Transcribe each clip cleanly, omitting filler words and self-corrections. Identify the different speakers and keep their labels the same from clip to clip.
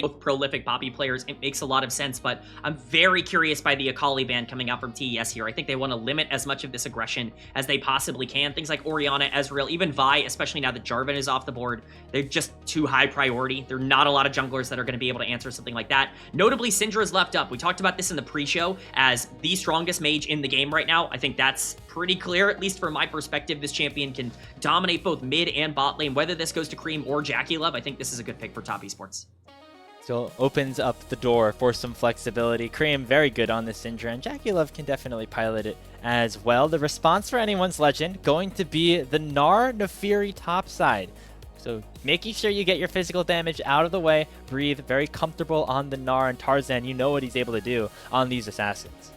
Speaker 1: both prolific Poppy players, it makes a lot of sense, but I'm very curious by the Akali ban coming out from TES here. I think they want to limit as much of this aggression as they possibly can. Things like Orianna, Ezreal, even Vi, especially now that Jarvan is off the board, they're just too high priority. There are not a lot of junglers that are going to be able to answer something like that. Notably, Syndra's left up. We talked about this in the pre-show as the strongest mage in the game right now. I think that's pretty clear, at least from my perspective. This champion can dominate both mid and bot lane. Whether this goes to Creme or JackeyLove, I think this is a good pick for top esports.
Speaker 2: Still opens up the door for some flexibility. Creme very good on this Syndra, and JackeyLove can definitely pilot it as well. The response for anyone's legend going to be the Gnar Naafiri topside. So making sure you get your physical damage out of the way, breathe, very comfortable on the Gnar, and Tarzan, you know what he's able to do on these assassins.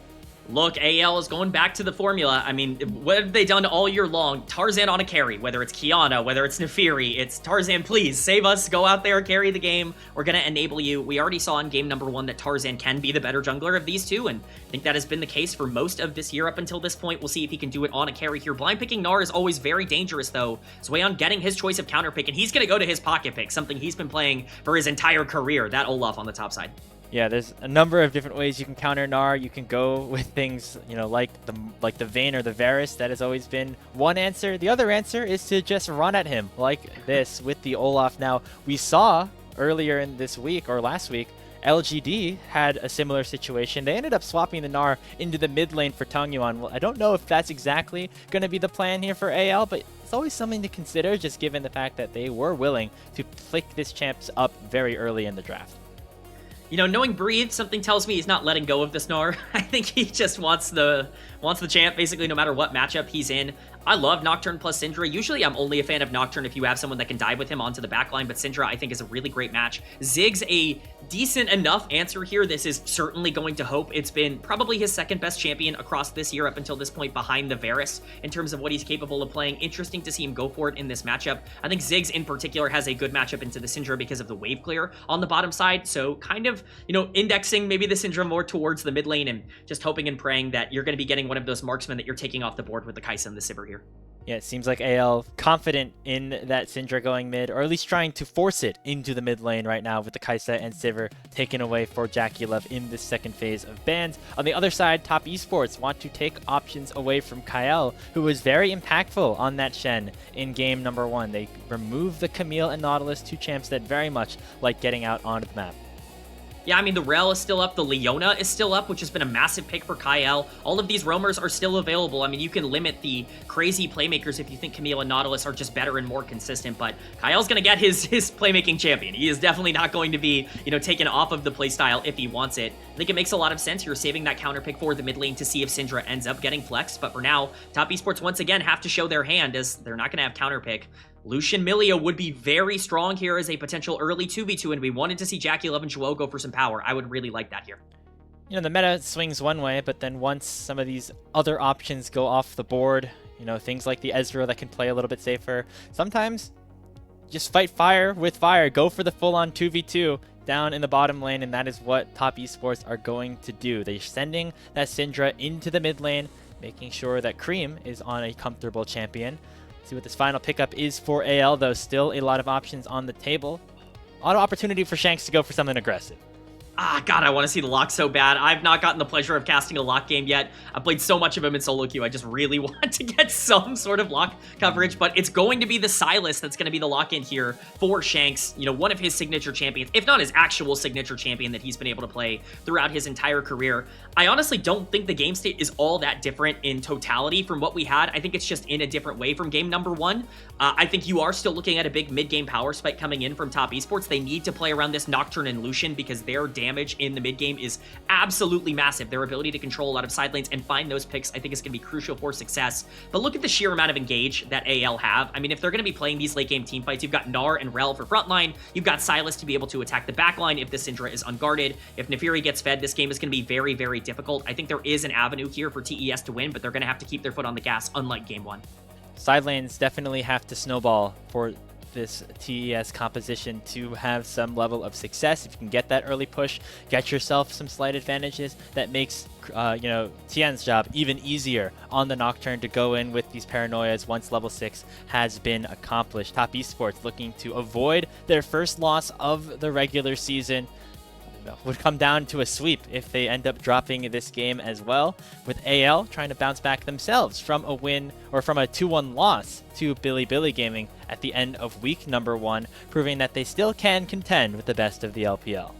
Speaker 1: Look, AL is going back to the formula. I mean, what have they done all year long? Tarzan on a carry, whether it's Kiana, whether it's Naafiri, it's Tarzan, please, save us, go out there, carry the game. We're going to enable you. We already saw in game number 1 that Tarzan can be the better jungler of these two, and I think that has been the case for most of this year up until this point. We'll see if he can do it on a carry here. Blind picking Gnar is always very dangerous, though. Zuian getting his choice of counter pick, and he's going to go to his pocket pick, something he's been playing for his entire career, that Olaf on the top side.
Speaker 2: Yeah, there's a number of different ways you can counter Gnar. You can go with things, you know, like the Vayne or the Varus. That has always been one answer. The other answer is to just run at him like this with the Olaf. Now, we saw earlier in this week or last week, LGD had a similar situation. They ended up swapping the Gnar into the mid lane for Tangyuan. Well, I don't know if that's exactly going to be the plan here for AL, but it's always something to consider, just given the fact that they were willing to flick this champs up very early in the draft.
Speaker 1: You know, knowing Breathe, something tells me he's not letting go of this Gnar. I think he just wants the champ, basically, no matter what matchup he's in. I love Nocturne plus Syndra. Usually, I'm only a fan of Nocturne if you have someone that can dive with him onto the backline, but Syndra, I think, is a really great match. Zig's a decent enough answer here. This is certainly going to hope. It's been probably his second best champion across this year up until this point, behind the Varus in terms of what he's capable of playing. Interesting to see him go for it in this matchup. I think Ziggs in particular has a good matchup into the Syndra because of the wave clear on the bottom side. So kind of, you know, indexing maybe the Syndra more towards the mid lane and just hoping and praying that you're going to be getting one of those marksmen that you're taking off the board with the Kai'Sa and the Sivir here.
Speaker 2: Yeah, it seems like AL confident in that Syndra going mid, or at least trying to force it into the mid lane right now with the Kai'Sa and Sivir taken away for JackeyLove in this second phase of bans. On the other side, Top Esports want to take options away from Kael, who was very impactful on that Shen in game number 1. They removed the Camille and Nautilus, two champs that very much like getting out onto the map.
Speaker 1: Yeah, I mean, the Rel is still up, the Leona is still up, which has been a massive pick for Kael. All of these roamers are still available. I mean, you can limit the crazy playmakers if you think Camille and Nautilus are just better and more consistent, but Kael's going to get his playmaking champion. He is definitely not going to be, you know, taken off of the playstyle if he wants it. I think it makes a lot of sense. You're saving that counter pick for the mid lane to see if Syndra ends up getting flexed, but for now, Top Esports once again have to show their hand as they're not going to have counter pick. Lucian Millia would be very strong here as a potential early 2v2, and we wanted to see JackeyLove and Joel go for some power. I would really like that here.
Speaker 2: You know, the meta swings one way, but then once some of these other options go off the board, you know, things like the Ezreal that can play a little bit safer, sometimes just fight fire with fire. Go for the full-on 2v2 down in the bottom lane, and that is what Top Esports are going to do. They're sending that Syndra into the mid lane, making sure that Creme is on a comfortable champion. See what this final pickup is for AL, though. Still a lot of options on the table. A lot of opportunity for Shanks to go for something aggressive.
Speaker 1: Ah, God, I want to see the lock so bad. I've not gotten the pleasure of casting a lock game yet. I played so much of him in solo queue. I just really want to get some sort of lock coverage, but it's going to be the Sylas that's going to be the lock-in here for Shanks. You know, one of his signature champions, if not his actual signature champion that he's been able to play throughout his entire career. I honestly don't think the game state is all that different in totality from what we had. I think it's just in a different way from game number 1. I think you are still looking at a big mid-game power spike coming in from Top Esports. They need to play around this Nocturne and Lucian because their damage in the mid game is absolutely massive. Their ability to control a lot of side lanes and find those picks, I think, is going to be crucial for success. But look at the sheer amount of engage that AL have. I mean, if they're going to be playing these late game team fights, you've got Gnar and Rel for frontline. You've got Sylas to be able to attack the backline if the Syndra is unguarded. If Naafiri gets fed, this game is going to be very, very difficult. I think there is an avenue here for TES to win, but they're going to have to keep their foot on the gas, unlike game 1.
Speaker 2: Side lanes definitely have to snowball for this TES composition to have some level of success. If you can get that early push, get yourself some slight advantages, that makes Tian's job even easier on the Nocturne to go in with these paranoias once level 6 has been accomplished. Top Esports looking to avoid their first loss of the regular season. Would come down to a sweep if they end up dropping this game as well, with AL trying to bounce back themselves from a win or from a 2-1 loss to Billy Gaming at the end of week number 1, proving that they still can contend with the best of the LPL.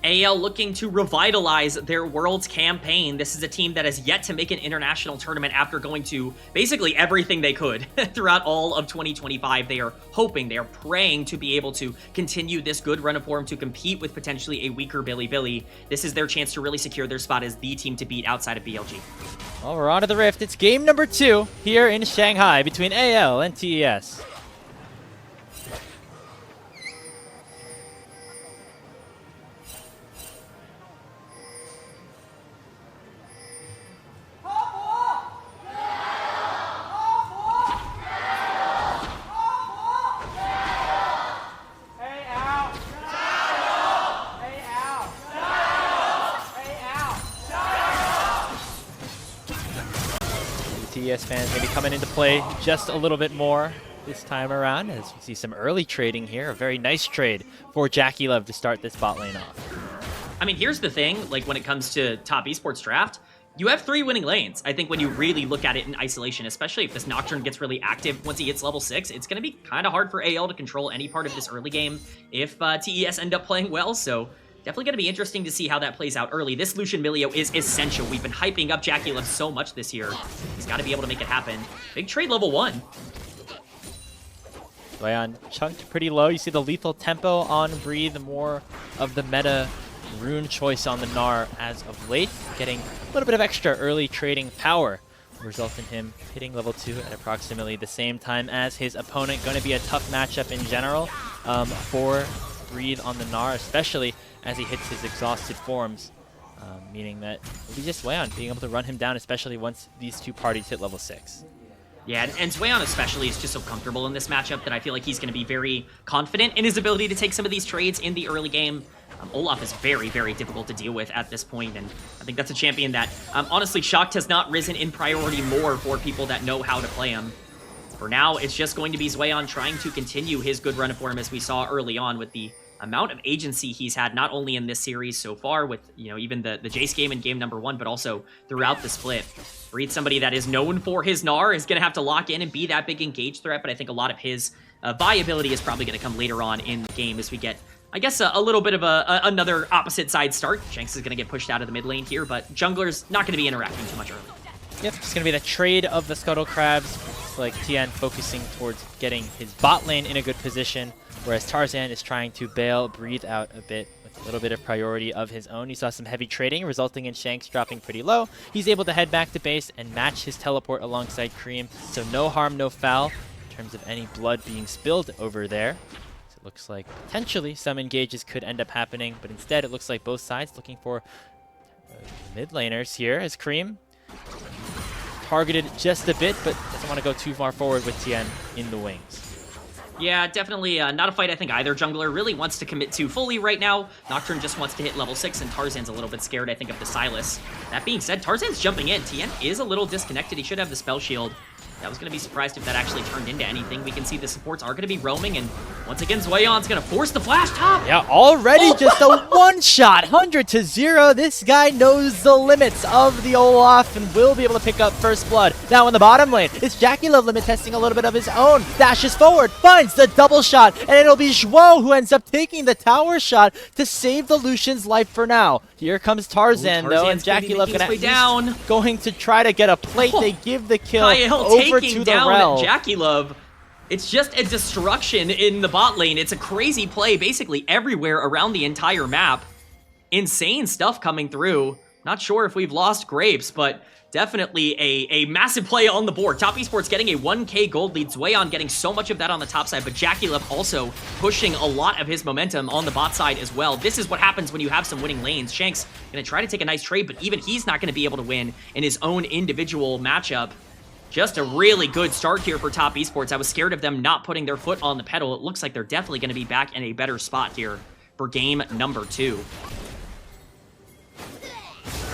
Speaker 1: AL looking to revitalize their Worlds campaign. This is a team that has yet to make an international tournament after going to basically everything they could throughout all of 2025. They are hoping, they are praying to be able to continue this good run of form to compete with potentially a weaker Billy. This is their chance to really secure their spot as the team to beat outside of BLG.
Speaker 2: Well, we're on to the Rift. It's game number 2 here in Shanghai between AL and TES. TES fans maybe coming into play just a little bit more this time around, as we see some early trading here. A very nice trade for JackeyLove to start this bot lane off.
Speaker 1: I mean, here's the thing, like when it comes to top esports draft, you have 3 winning lanes. I think when you really look at it in isolation, especially if this Nocturne gets really active once he hits level 6, it's going to be kind of hard for AL to control any part of this early game if TES end up playing well, so definitely going to be interesting to see how that plays out early. This Lucian Milio is essential. We've been hyping up JackeyLove so much this year. He's got to be able to make it happen. Big trade level 1.
Speaker 2: Zuian chunked pretty low. You see the lethal tempo on Breathe, more of the meta rune choice on the Gnar as of late, getting a little bit of extra early trading power, result in him hitting level 2 at approximately the same time as his opponent. Going to be a tough matchup in general for Breathe on the Gnar, especially as he hits his exhausted forms, meaning that it'll be just Zuian being able to run him down, especially once these two parties hit level 6.
Speaker 1: Yeah, and Zuian especially is just so comfortable in this matchup that I feel like he's going to be very confident in his ability to take some of these trades in the early game. Olaf is very, very difficult to deal with at this point, and I think that's a champion that, honestly, shocked has not risen in priority more for people that know how to play him. For now, it's just going to be Zuian trying to continue his good run of form as we saw early on with the amount of agency he's had, not only in this series so far with, you know, even the Jace game in game number 1, but also throughout the split. Breathe, somebody that is known for his Gnar, is going to have to lock in and be that big engage threat, but I think a lot of his viability is probably going to come later on in the game as we get, I guess, a little bit of another opposite side start. Shanks is going to get pushed out of the mid lane here, but Jungler's not going to be interacting too much early.
Speaker 2: Yep, it's going to be the trade of the Scuttle Crabs. It's like Tian focusing towards getting his bot lane in a good position, whereas Tarzan is trying to bail Breathe out a bit with a little bit of priority of his own. You saw some heavy trading, resulting in Shanks dropping pretty low. He's able to head back to base and match his teleport alongside Creme, so no harm, no foul in terms of any blood being spilled over there. So it looks like potentially some engages could end up happening, but instead it looks like both sides looking for mid laners here as Creme targeted just a bit, but doesn't want to go too far forward with Tian in the wings.
Speaker 1: Yeah, definitely not a fight I think either jungler really wants to commit to fully right now. Nocturne just wants to hit level 6, and Tarzan's a little bit scared, I think, of the Silas. That being said, Tarzan's jumping in. Tian is a little disconnected. He should have the spell shield. I was going to be surprised if that actually turned into anything. We can see the supports are going to be roaming, and once again, Zuian's going to force the flash top.
Speaker 2: Yeah, already just a one-shot, 100-0. This guy knows the limits of the Olaf and will be able to pick up first blood. Now in the bottom lane, it's JackeyLove limit testing a little bit of his own. Dashes forward, finds the double shot, and it'll be Zhuo who ends up taking the tower shot to save the Lucian's life for now. Here comes Tarzan, though, and JackeyLove going to try to get a plate. They give the kill over to the Rel.
Speaker 1: JackeyLove. It's just a destruction in the bot lane. It's a crazy play basically everywhere around the entire map. Insane stuff coming through. Not sure if we've lost Grapes, but definitely a massive play on the board. Top Esports getting a 1k gold lead. Zuian getting so much of that on the top side, but JackeyLove also pushing a lot of his momentum on the bot side as well. This is what happens when you have some winning lanes. Shanks going to try to take a nice trade, but even he's not going to be able to win in his own individual matchup. Just a really good start here for Top Esports. I was scared of them not putting their foot on the pedal. It looks like they're definitely going to be back in a better spot here for game number 2.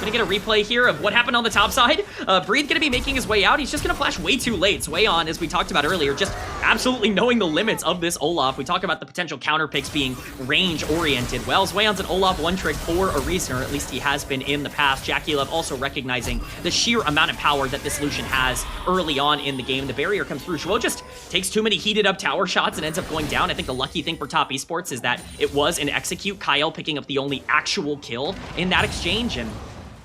Speaker 1: Gonna get a replay here of what happened on the top side. Breathe gonna be making his way out. He's just gonna flash way too late. Zuian, as we talked about earlier, just absolutely knowing the limits of this Olaf. We talk about the potential counter picks being range-oriented. Well, Zuian's an Olaf one-trick for a reason, or at least he has been in the past. JackeyLove also recognizing the sheer amount of power that this Lucian has early on in the game. The barrier comes through. Zhuo just takes too many heated-up tower shots and ends up going down. I think the lucky thing for Top Esports is that it was an execute. Kael picking up the only actual kill in that exchange, and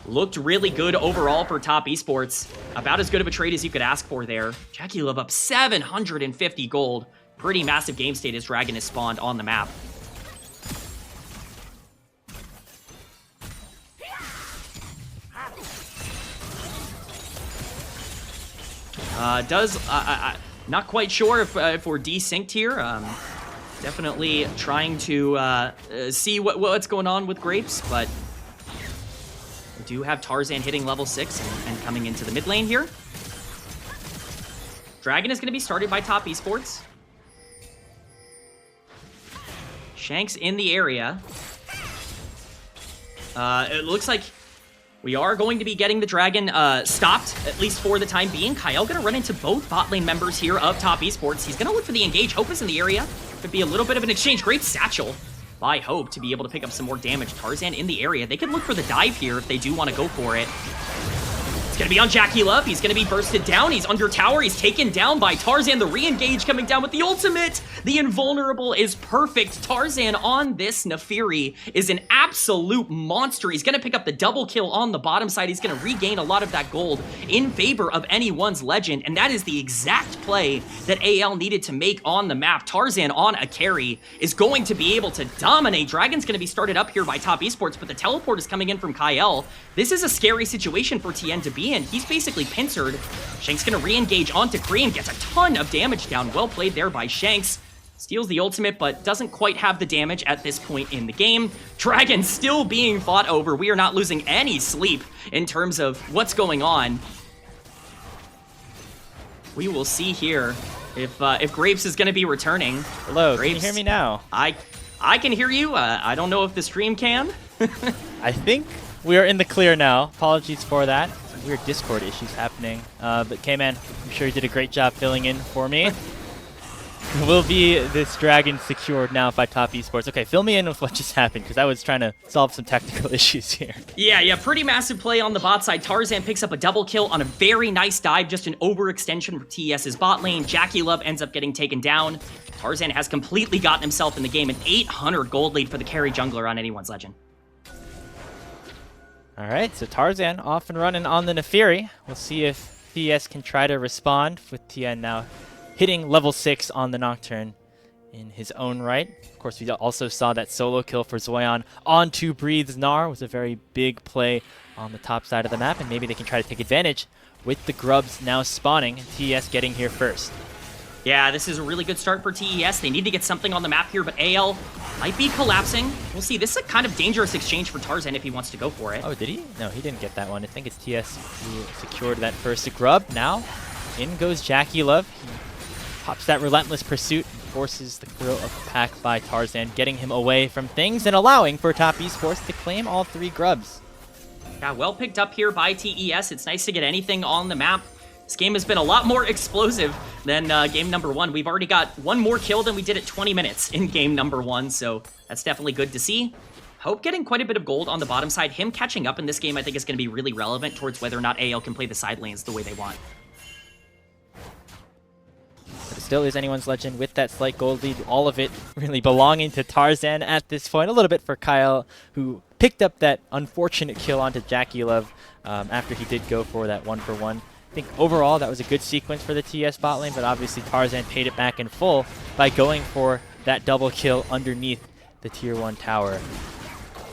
Speaker 1: looked really good overall for Top Esports. About as good of a trade as you could ask for there. JackeyLove up 750 gold. Pretty massive game state as Dragon is spawned on the map. Not quite sure if we're desynced here. Definitely trying to see what's going on with Grapes, but we do have Tarzan hitting level 6 and coming into the mid lane here. Dragon is going to be started by Top Esports. Shanks in the area. It looks like we are going to be getting the Dragon stopped, at least for the time being. Kael going to run into both bot lane members here of Top Esports. He's going to look for the engage. Hope is in the area. Could be a little bit of an exchange. Great satchel by Hope to be able to pick up some more damage. Tarzan in the area. They could look for the dive here if they do want to go for it. It's going to be on JackeyLove. He's going to be bursted down. He's under tower. He's taken down by Tarzan. The re-engage coming down with the ultimate. The invulnerable is perfect. Tarzan on this Nefiri is an absolute monster. He's going to pick up the double kill on the bottom side. He's going to regain a lot of that gold in favor of anyone's legend, and that is the exact play that AL needed to make on the map. Tarzan on a carry is going to be able to dominate. Dragon's going to be started up here by Top Esports, but the teleport is coming in from Kael. This is a scary situation for Tian to be in. He's basically pincered. Shanks going to re-engage onto Creme, gets a ton of damage down. Well played there by Shanks. Steals the ultimate, but doesn't quite have the damage at this point in the game. Dragon still being fought over. We are not losing any sleep in terms of what's going on. We will see here if Grapes is going to be returning.
Speaker 2: Hello,
Speaker 1: Grapes,
Speaker 2: can you hear me now?
Speaker 1: I can hear you. I don't know if the stream can.
Speaker 2: I think we are in the clear now. Apologies for that. Some weird Discord issues happening. But Kman, I'm sure you did a great job filling in for me. Will be this Dragon secured now by Top Esports. Okay, fill me in with what just happened, because I was trying to solve some technical issues here. Yeah, pretty massive play on the bot side. Tarzan picks up a double kill on a very nice dive, just an overextension for TES's bot lane. JackeyLove ends up getting taken down. Tarzan has completely gotten himself in the game, an 800 gold lead for the carry jungler on anyone's legend. Alright, so Tarzan off and running on the Nefiri. We'll see if TES can try to respond with Tian now hitting level 6 on the Nocturne in his own right. Of course, we also saw that solo kill for Zuian onto Breathe's Gnar was a very big play on the top side of the map, and maybe they can try to take advantage with the Grubs now spawning and TES getting here first. Yeah, this is a really good start for TES. They need to get something on the map here, but AL might be collapsing. We'll see. This is a kind of dangerous exchange for Tarzan if he wants to go for it. Oh, did he? No, he didn't get that one. I think it's TES who secured that first grub. Now, in goes JackeyLove. Pops that relentless pursuit and forces the throw of the pack by Tarzan, getting him away from things and allowing for Top Esports to claim all 3 grubs. Yeah, well picked up here by TES. It's nice to get anything on the map. This game has been a lot more explosive than game number 1. We've already got 1 more kill than we did at 20 minutes in game number 1, so that's definitely good to see. Hope getting quite a bit of gold on the bottom side. Him catching up in this game I think is going to be really relevant towards whether or not AL can play the side lanes the way they want. But it still is anyone's legend with that slight gold lead, all of it really belonging to Tarzan at this point. A little bit for Kael, who picked up that unfortunate kill onto JackeyLove after he did go for that 1-for-1. I think overall that was a good sequence for the TES bot lane, but obviously Tarzan paid it back in full by going for that double kill underneath the tier 1 tower.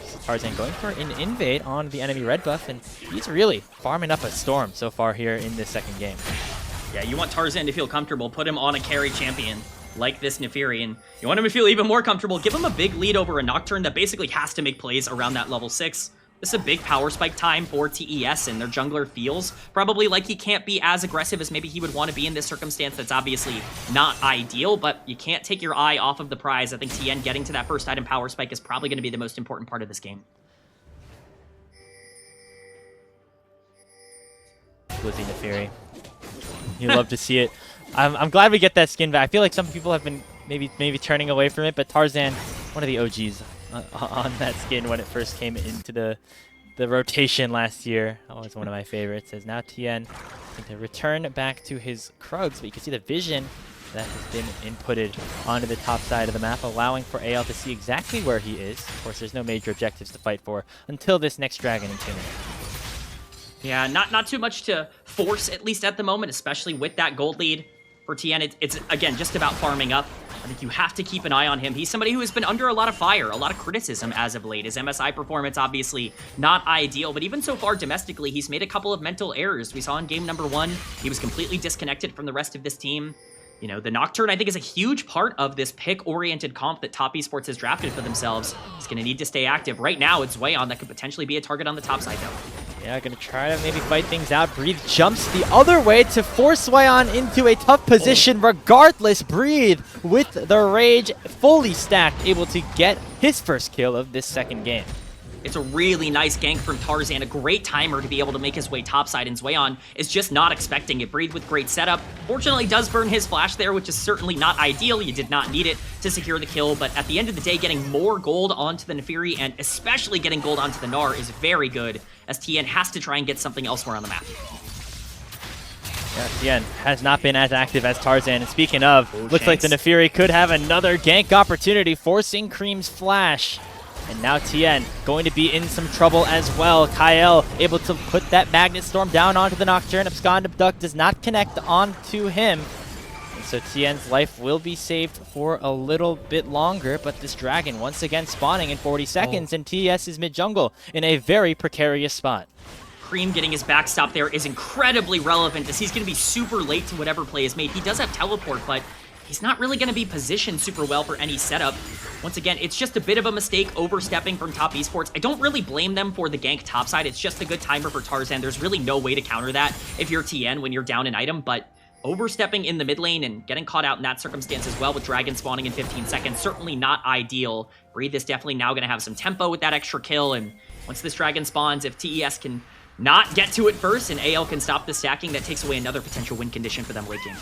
Speaker 2: So Tarzan going for an invade on the enemy red buff, and he's really farming up a storm so far here in this second game. Yeah, you want Tarzan to feel comfortable, put him on a carry champion like this Nefiri, and you want him to feel even more comfortable, give him a big lead over a Nocturne that basically has to make plays around that level 6.
Speaker 1: This is a big power spike time for TES, and their jungler feels probably like he can't be as aggressive as maybe he would want to be in this circumstance. That's obviously not ideal, but you can't take your eye off of the prize. I think Tian getting to that first item power spike is probably going to be the most important part of this game.
Speaker 2: Blizzy Neferi. You love to see it. I'm glad we get that skin back. I feel like some people have been maybe turning away from it, but Tarzan, one of the OGs on that skin when it first came into the rotation last year. Always one of my favorites. As now Tian going to return back to his Krugs, but you can see the vision that has been inputted onto the top side of the map, allowing for AL to see exactly where he is. Of course, there's no major objectives to fight for until this next dragon in 2 minutes.
Speaker 1: Yeah, not too much to force, at least at the moment, especially with that gold lead for Tian. It's again, just about farming up. I think you have to keep an eye on him. He's somebody who has been under a lot of fire, a lot of criticism as of late. His MSI performance, obviously not ideal, but even so far domestically, he's made a couple of mental errors. We saw in game number 1, he was completely disconnected from the rest of this team. You know, the Nocturne, I think, is a huge part of this pick-oriented comp that Top Esports has drafted for themselves. He's going to need to stay active. Right now, it's Zuian that could potentially be a target on the top side, though.
Speaker 2: Yeah, gonna try to maybe fight things out. Breathe jumps the other way to force Zuian into a tough position. Regardless, Breathe with the rage fully stacked, able to get his first kill of this second game.
Speaker 1: It's a really nice gank from Tarzan, a great timer to be able to make his way topside, and Zuian is just not expecting it. Breathe with great setup. Fortunately, does burn his flash there, which is certainly not ideal. You did not need it to secure the kill, but at the end of the day, getting more gold onto the Neferi, and especially getting gold onto the Gnar, is very good, as Tian has to try and get something elsewhere on the map.
Speaker 2: Yeah, Tian has not been as active as Tarzan, and speaking of, looks like the Neferi could have another gank opportunity, forcing Creme's flash. And now Tian going to be in some trouble as well. Kael able to put that Magnet Storm down onto the Nocturne. Abscond Abduct does not connect onto him. And so Tian's life will be saved for a little bit longer, but this dragon once again spawning in 40 seconds, and TES is mid-jungle in a very precarious spot.
Speaker 1: Creme getting his backstop there is incredibly relevant, as he's going to be super late to whatever play is made. He does have teleport, but he's not really going to be positioned super well for any setup. Once again, it's just a bit of a mistake overstepping from Top Esports. I don't really blame them for the gank topside. It's just a good timer for Tarzan. There's really no way to counter that if you're Tian when you're down an item, but overstepping in the mid lane and getting caught out in that circumstance as well with Dragon spawning in 15 seconds, certainly not ideal. Breathe is definitely now going to have some tempo with that extra kill, and once this Dragon spawns, if TES can not get to it first and AL can stop the stacking, that takes away another potential win condition for them late game.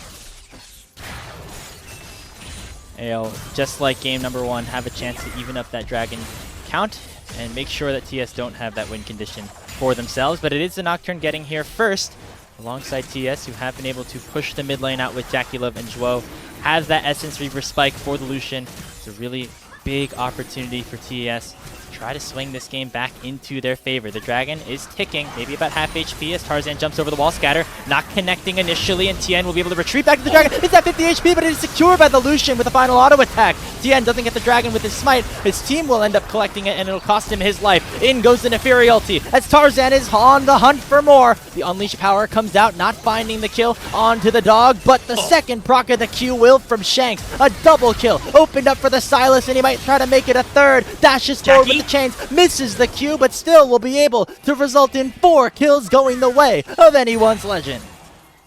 Speaker 2: AL, just like game number 1, have a chance to even up that dragon count and make sure that TS don't have that win condition for themselves. But it is the Nocturne getting here first, alongside TS, who have been able to push the mid lane out with JackeyLove and Zhuo. Has that Essence Reaver spike for the Lucian. It's a really big opportunity for TES to try to swing this game back into their favor. The dragon is ticking, maybe about half HP as Tarzan jumps over the wall scatter, not connecting initially, and Tian will be able to retreat back to the dragon. It's at 50 HP, but it is secured by the Lucian with a final auto attack. Tian doesn't get the dragon with his smite. His team will end up collecting it, and it'll cost him his life. In goes the Neferi ulti as Tarzan is on the hunt for more. The Unleash power comes out, not finding the kill onto the dog, but the second proc of the Q will from Shanks. A double kill opened up for the Silas, and he might try to make it a third. Dashes forward with the chains, misses the Q, but still will be able to result in 4 kills going the way of anyone's legend.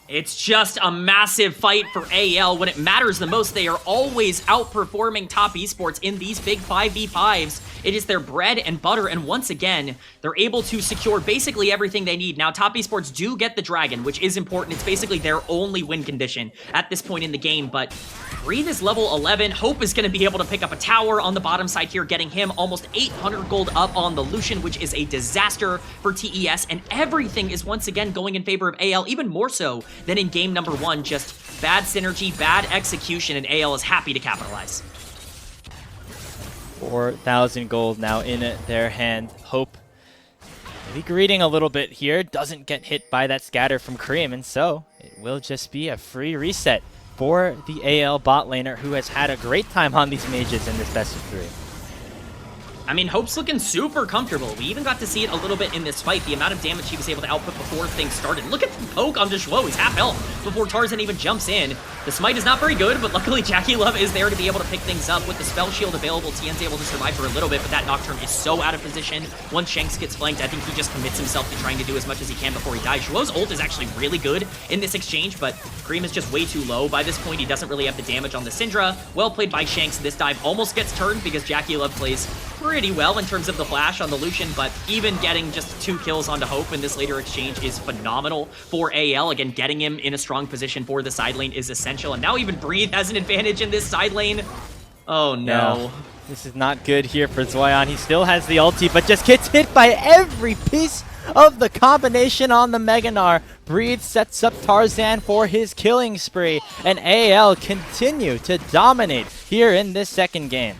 Speaker 1: It's just a massive fight for AL. When it matters the most, they are always outperforming Top Esports in these big 5v5s. It is their bread and butter, and once again, they're able to secure basically everything they need. Now, Top Esports do get the dragon, which is important. It's basically their only win condition at this point in the game, but Breathe is level 11. Hope is going to be able to pick up a tower on the bottom side here, getting him almost 800 gold up on the Lucian, which is a disaster for TES, and everything is once again going in favor of AL, even more so than in game number 1. Just bad synergy, bad execution, and AL is happy to capitalize.
Speaker 2: 4,000 gold now in their hand. Hope maybe greeting a little bit here, doesn't get hit by that scatter from Creme, and so it will just be a free reset for the AL bot laner, who has had a great time on these mages in this best of 3.
Speaker 1: I mean, Hope's looking super comfortable. We even got to see it a little bit in this fight, the amount of damage he was able to output before things started. Look at the poke on Deshwo. He's half health before Tarzan even jumps in. The smite is not very good, but luckily JackeyLove is there to be able to pick things up. With the spell shield available, Tian's able to survive for a little bit, but that Nocturne is so out of position. Once Shanks gets flanked, I think he just commits himself to trying to do as much as he can before he dies. Deshwo's ult is actually really good in this exchange, but Creme is just way too low by this point. He doesn't really have the damage on the Syndra. Well played by Shanks. This dive almost gets turned because JackeyLove plays pretty well in terms of the flash on the Lucian, but even getting just 2 kills onto Hope in this later exchange is phenomenal for AL. Again, getting him in a strong position for the side lane is essential, and now even Breathe has an advantage in this side lane. Oh no.
Speaker 2: Yeah. This is not good here for Zuian. He still has the ulti, but just gets hit by every piece of the combination on the Meganar. Breathe sets up Tarzan for his killing spree, and AL continue to dominate here in this second game.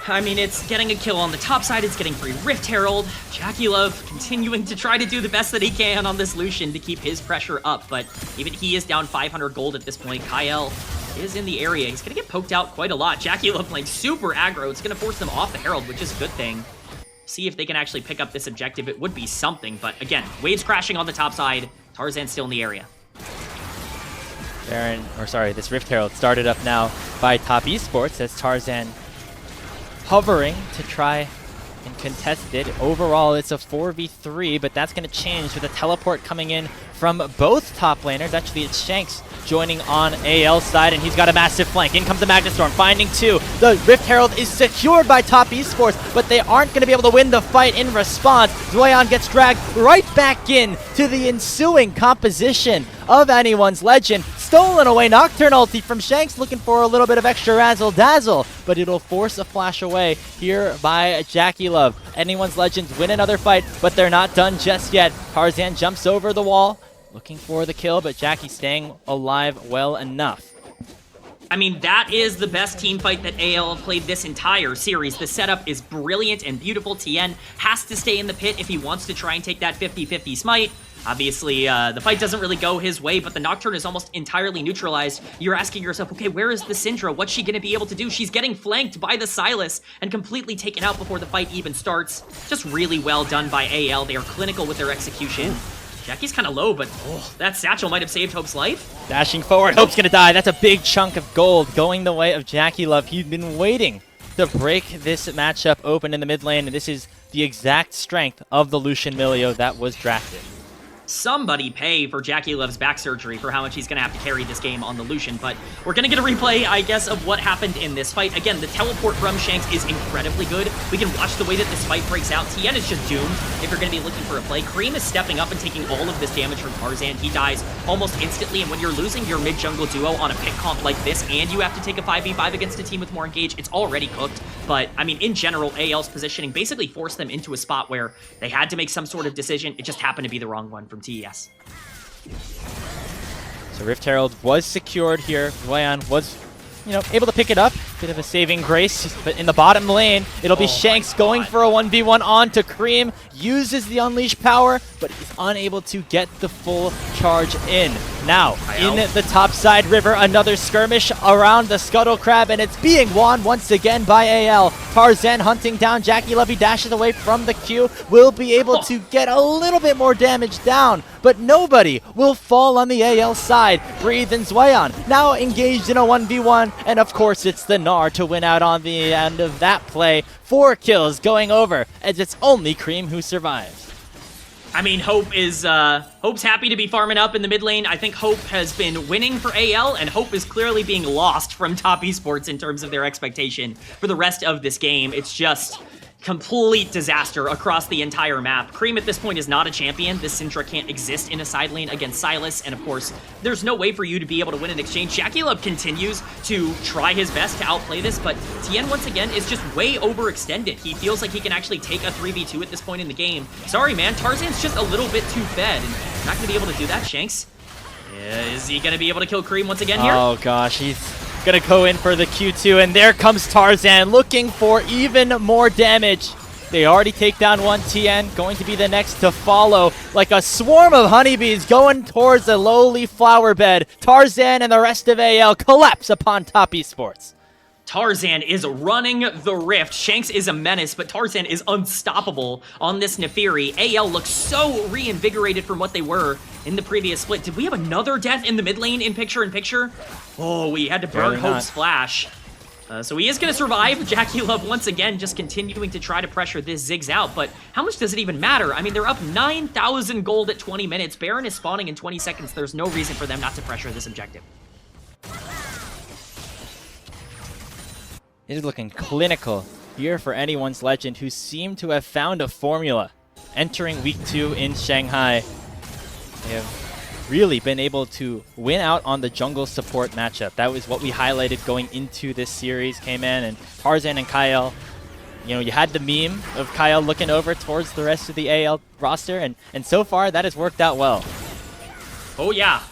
Speaker 1: I mean, it's getting a kill on the top side, it's getting free Rift Herald. JackeyLove continuing to try to do the best that he can on this Lucian to keep his pressure up, but even he is down 500 gold at this point. Kael is in the area. He's going to get poked out quite a lot. JackeyLove playing super aggro. It's going to force them off the Herald, which is a good thing. See if they can actually pick up this objective. It would be something, but again, waves crashing on the top side. Tarzan still in the area.
Speaker 2: This Rift Herald started up now by Top Esports as Tarzan hovering to try and contest it. Overall, it's a 4v3, but that's going to change with a teleport coming in from both top laners. Actually, it's Shanks joining on AL side, and he's got a massive flank. In comes the Magnet Storm, finding 2. The Rift Herald is secured by Top Esports, but they aren't going to be able to win the fight in response. Zuian gets dragged right back in to the ensuing composition of Anyone's Legend. Stolen away Nocturne ulti from Shanks, looking for a little bit of extra razzle-dazzle, but it'll force a flash away here by JackeyLove. Anyone's Legends win another fight, but they're not done just yet. Tarzan jumps over the wall, looking for the kill, but Jackie staying alive well enough.
Speaker 1: I mean, that is the best team fight that AL have played this entire series. The setup is brilliant and beautiful. Tian has to stay in the pit if he wants to try and take that 50-50 smite. Obviously, the fight doesn't really go his way, but the Nocturne is almost entirely neutralized. You're asking yourself, okay, where is the Syndra? What's she going to be able to do? She's getting flanked by the Sylas and completely taken out before the fight even starts. Just really well done by AL. They are clinical with their execution. Jackie's kind of low, but that satchel might have saved Hope's life.
Speaker 2: Dashing forward, Hope's going to die. That's a big chunk of gold going the way of JackeyLove. He'd been waiting to break this matchup open in the mid lane, and this is the exact strength of the Lucian Milio that was drafted.
Speaker 1: Somebody pay for JackeyLove's back surgery for how much he's going to have to carry this game on the Lucian, but we're going to get a replay, I guess, of what happened in this fight. Again, the teleport from Shanks is incredibly good. We can watch the way that this fight breaks out. Tian is just doomed if you're going to be looking for a play. Creme is stepping up and taking all of this damage from Tarzan. He dies almost instantly, and when you're losing your mid-jungle duo on a pick comp like this, and you have to take a 5v5 against a team with more engage, it's already cooked. But, I mean, in general, AL's positioning basically forced them into a spot where they had to make some sort of decision. It just happened to be the wrong one from TES.
Speaker 2: So Rift Herald was secured here. Zuian was, able to pick it up. Bit of a saving grace, but in the bottom lane, it'll be Shanks going for a 1v1 on to Creme. Uses the Unleash power, but is unable to get the full charge in. Now, in the top side river, another skirmish around the Scuttle Crab, and it's being won once again by AL. Tarzan hunting down JackeyLove. He dashes away from the Q. Will be able to get a little bit more damage down, but nobody will fall on the AL side. Breathe and Zuian now engaged in a 1v1, and of course it's the Gnar to win out on the end of that play. 4 kills going over, as it's only Creme who survives.
Speaker 1: I mean, Hope's happy to be farming up in the mid lane. I think Hope has been winning for AL, and Hope is clearly being lost from Top Esports in terms of their expectation for the rest of this game. It's just complete disaster across the entire map. Creme at this point is not a champion. This Syndra can't exist in a side lane against Sylas, and of course, there's no way for you to be able to win an exchange. JackeyLove continues to try his best to outplay this, but Tian once again is just way overextended. He feels like he can actually take a 3v2 at this point in the game. Sorry, man, Tarzan's just a little bit too fed, and not gonna be able to do that, Shanks. Is he gonna be able to kill Creme once again here?
Speaker 2: Oh gosh, he's gonna go in for the Q2, and there comes Tarzan looking for even more damage. They already take down one. Tian going to be the next to follow, like a swarm of honeybees going towards a lowly flower bed. Tarzan and the rest of AL collapse upon Top Esports.
Speaker 1: Tarzan is running the rift. Shanks is a menace, but Tarzan is unstoppable on this Nefiri. AL looks so reinvigorated from what they were in the previous split. Did we have another death in the mid lane in picture-in-picture? Oh, we had to burn Hope's flash. So he is going to survive. JackeyLove once again just continuing to try to pressure this Ziggs out, but how much does it even matter? I mean, they're up 9,000 gold at 20 minutes. Baron is spawning in 20 seconds. There's no reason for them not to pressure this objective.
Speaker 2: It is looking clinical here for anyone's legend who seem to have found a formula. Entering week 2 in Shanghai, they have really been able to win out on the jungle support matchup. That was what we highlighted going into this series, Kman and Tarzan and Kael. You know, you had the meme of Kael looking over towards the rest of the AL roster, and so far that has worked out well.
Speaker 1: Oh yeah,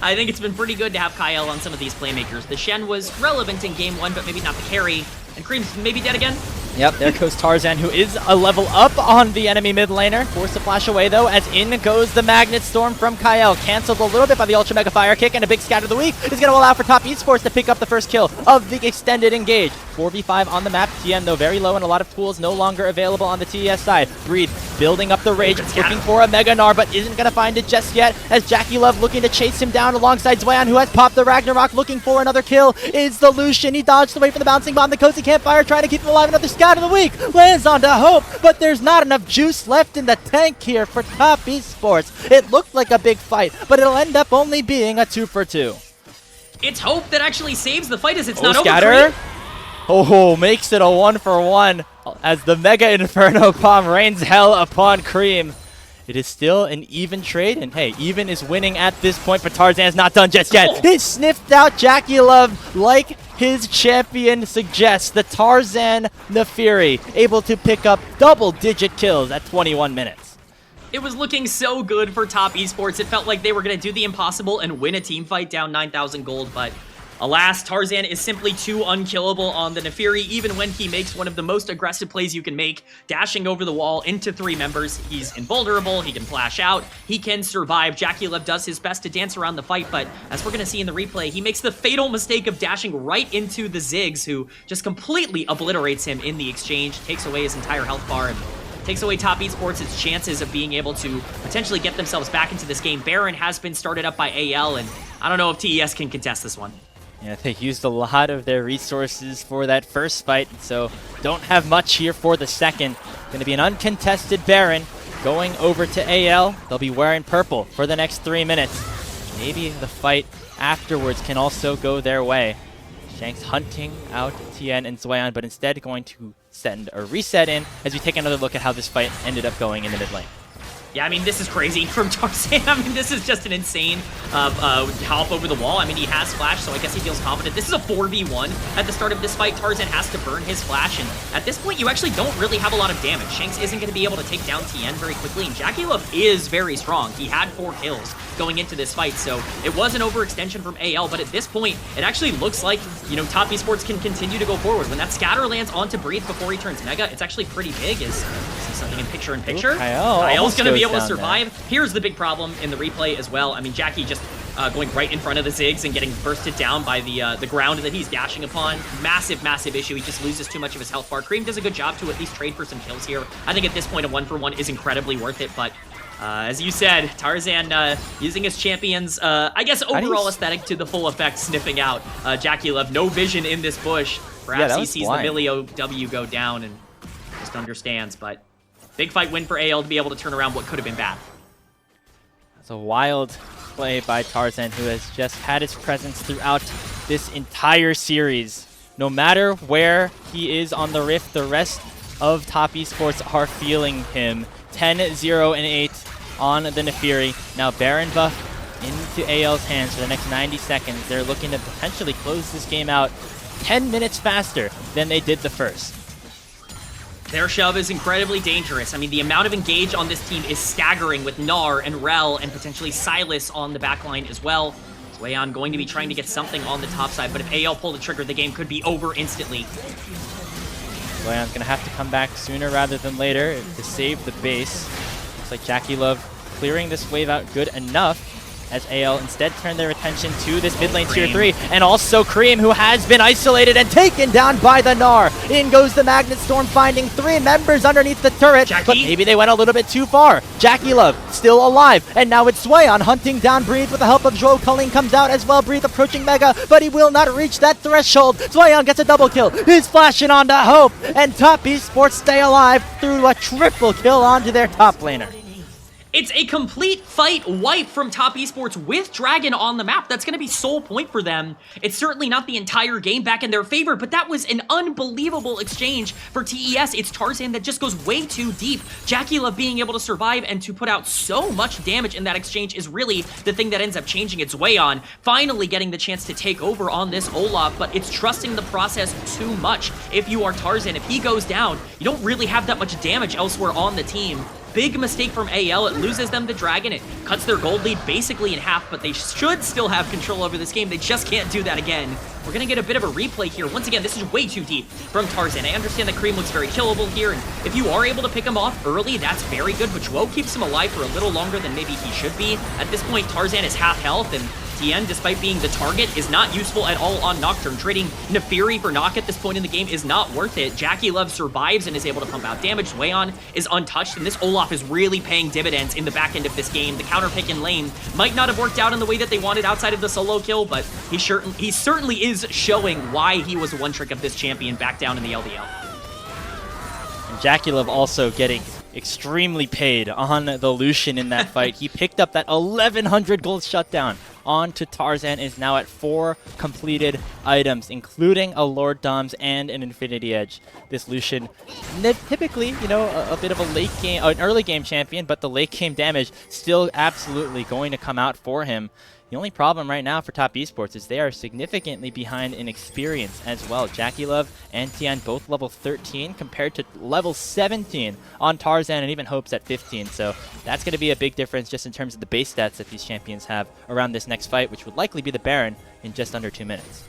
Speaker 1: I think it's been pretty good to have Kael on some of these playmakers. The Shen was relevant in game 1, but maybe not the carry. And Creme's maybe dead again?
Speaker 2: Yep, there goes Tarzan, who is a level up on the enemy mid laner. Forced to flash away, though, as in goes the Magnet Storm from Kael. Cancelled a little bit by the Ultra Mega Fire Kick, and a big Scatter of the Week is going to allow for Top Esports to pick up the first kill of the extended engage. 4v5 on the map. Tian, though, very low, and a lot of tools no longer available on the TES side. Breathe, building up the rage, looking for a Mega Gnar, but isn't going to find it just yet, as JackeyLove looking to chase him down alongside Zuian, who has popped the Ragnarok, looking for another kill. Is the Lucian. He dodged away from the bouncing bomb. The Cozy Campfire trying to keep him alive. Another Scout of the Week lands onto Hope, but there's not enough juice left in the tank here for Top Esports. It looked like a big fight, but it'll end up only being a 2-for-2.
Speaker 1: It's Hope that actually saves the fight as it's not
Speaker 2: Scatter.
Speaker 1: over.
Speaker 2: Oh, makes it a 1-for-1 as the Mega Inferno Bomb rains hell upon Creme. It is still an even trade, and hey, even is winning at this point, but Tarzan's not done just yet.
Speaker 1: Oh.
Speaker 2: He sniffed out JackeyLove like his champion suggests. The Tarzan Nefiri able to pick up double-digit kills at 21 minutes.
Speaker 1: It was looking so good for Top Esports. It felt like they were going to do the impossible and win a team fight down 9,000 gold, but alas, Tarzan is simply too unkillable on the Nefiri, even when he makes one of the most aggressive plays you can make, dashing over the wall into 3 members. He's invulnerable, he can flash out, he can survive. JackeyLove does his best to dance around the fight, but as we're going to see in the replay, he makes the fatal mistake of dashing right into the Ziggs, who just completely obliterates him in the exchange, takes away his entire health bar, and takes away Top Esports' chances of being able to potentially get themselves back into this game. Baron has been started up by AL, and I don't know if TES can contest this one.
Speaker 2: Yeah, they used a lot of their resources for that first fight, so don't have much here for the second. Going to be an uncontested Baron going over to AL. They'll be wearing purple for the next 3 minutes. Maybe the fight afterwards can also go their way. Shanks hunting out Tian and Zuian, but instead going to send a reset in as we take another look at how this fight ended up going in the mid lane.
Speaker 1: Yeah, I mean, this is crazy from Tarzan. I mean, this is just an insane hop over the wall. I mean, he has flash, so I guess he feels confident. This is a 4v1 at the start of this fight. Tarzan has to burn his flash, and at this point, you actually don't really have a lot of damage. Shanks isn't going to be able to take down Tian very quickly, and JackeyLove is very strong. He had 4 kills going into this fight, so it was an overextension from AL, but at this point, it actually looks like, you know, Top Esports can continue to go forward. When that scatter lands onto Breathe before he turns Mega, it's actually pretty big. Is something in picture-in-picture? Kael's going to be able to survive. Here's the big problem in the replay as well. I mean, Jackie just going right in front of the Ziggs and getting bursted down by the ground that he's dashing upon. Massive, massive issue. He just loses too much of his health bar. Creme does a good job to at least trade for some kills here. I think at this point, a 1-for-1 is incredibly worth it, but as you said, Tarzan using his champion's, I guess, overall aesthetic to the full effect, sniffing out JackeyLove. No vision in this bush. Perhaps he sees the Millie W go down and just understands, but big fight win for AL to be able to turn around what could have been bad.
Speaker 2: It's a wild play by Tarzan, who has just had his presence throughout this entire series. No matter where he is on the Rift, the rest of Top Esports are feeling him. 10-0-8 on the Nefiri. Now Baron buff into AL's hands for the next 90 seconds. They're looking to potentially close this game out 10 minutes faster than they did the first.
Speaker 1: Their shove is incredibly dangerous. I mean, the amount of engage on this team is staggering with Gnar and Rel and potentially Silas on the backline as well. Zuian going to be trying to get something on the top side, but if AL pull the trigger, the game could be over instantly.
Speaker 2: Zuian's going to have to come back sooner rather than later to save the base. Looks like JackeyLove clearing this wave out good enough. as AL instead turn their attention to this mid lane tier 3. And also Creme, who has been isolated and taken down by the Gnar. In goes the Magnet Storm, finding 3 members underneath the turret, but maybe they went a little bit too far. JackeyLove still alive, and now it's Zuian hunting down Breathe with the help of Zhou. Culling comes out as well. Breathe approaching Mega, but he will not reach that threshold. Zuian gets a double kill. He's flashing onto Hope, and Top Esports stay alive through a triple kill onto their top laner.
Speaker 1: It's a complete fight wipe from Top Esports with Dragon on the map. That's going to be sole point for them. It's certainly not the entire game back in their favor, but that was an unbelievable exchange for TES. It's Tarzan that just goes way too deep. JackeyLove being able to survive and to put out so much damage in that exchange is really the thing that ends up changing its way on. Finally getting the chance to take over on this Olaf, but it's trusting the process too much. If you are Tarzan, if he goes down, you don't really have that much damage elsewhere on the team. Big mistake from AL. It loses them the Dragon. It cuts their gold lead basically in half, but they should still have control over this game. They just can't do that again. We're going to get a bit of a replay here. Once again, this is way too deep from Tarzan. I understand that Creme looks very killable here, and if you are able to pick him off early, that's very good, but Zhou keeps him alive for a little longer than maybe he should be. At this point, Tarzan is half health, and Tian, despite being the target, is not useful at all on Nocturne. Trading Neferi for Nock at this point in the game is not worth it. JackeyLove survives and is able to pump out damage. Zuian is untouched, and this Olaf is really paying dividends in the back end of this game. The counter pick in lane might not have worked out in the way that they wanted outside of the solo kill, but he certainly is showing why he was one trick of this champion back down in the LDL.
Speaker 2: And JackeyLove also getting extremely paid on the Lucian in that fight. He picked up that 1100 gold shutdown onto Tarzan, is now at 4 completed items, including a Lord Doms and an Infinity Edge. This Lucian, typically, you know, a bit of a late game, an early game champion, but the late game damage still absolutely going to come out for him. The only problem right now for Top Esports is they are significantly behind in experience as well. JackeyLove and Tian both level 13 compared to level 17 on Tarzan, and even Hope's at 15. So that's going to be a big difference just in terms of the base stats that these champions have around this next fight, which would likely be the Baron in just under 2 minutes.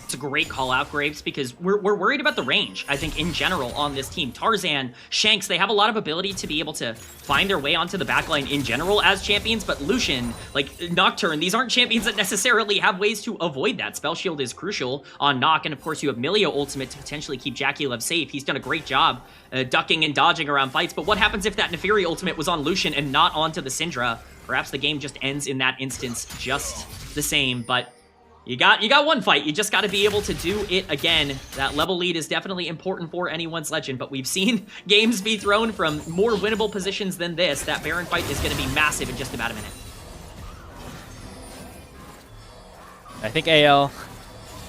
Speaker 1: It's a great call out, Graves, because we're worried about the range, I think, in general on this team. Tarzan, Shanks, they have a lot of ability to be able to find their way onto the backline in general as champions, but Lucian, like Nocturne, these aren't champions that necessarily have ways to avoid that. Spell Shield is crucial on Nock, and of course you have Milio Ultimate to potentially keep JackeyLove safe. He's done a great job ducking and dodging around fights, but what happens if that Neferi Ultimate was on Lucian and not onto the Syndra? Perhaps the game just ends in that instance just the same, but you got one fight. You just got to be able to do it again. That level lead is definitely important for anyone's legend, but we've seen games be thrown from more winnable positions than this. That Baron fight is going to be massive in just about a minute.
Speaker 2: I think AL,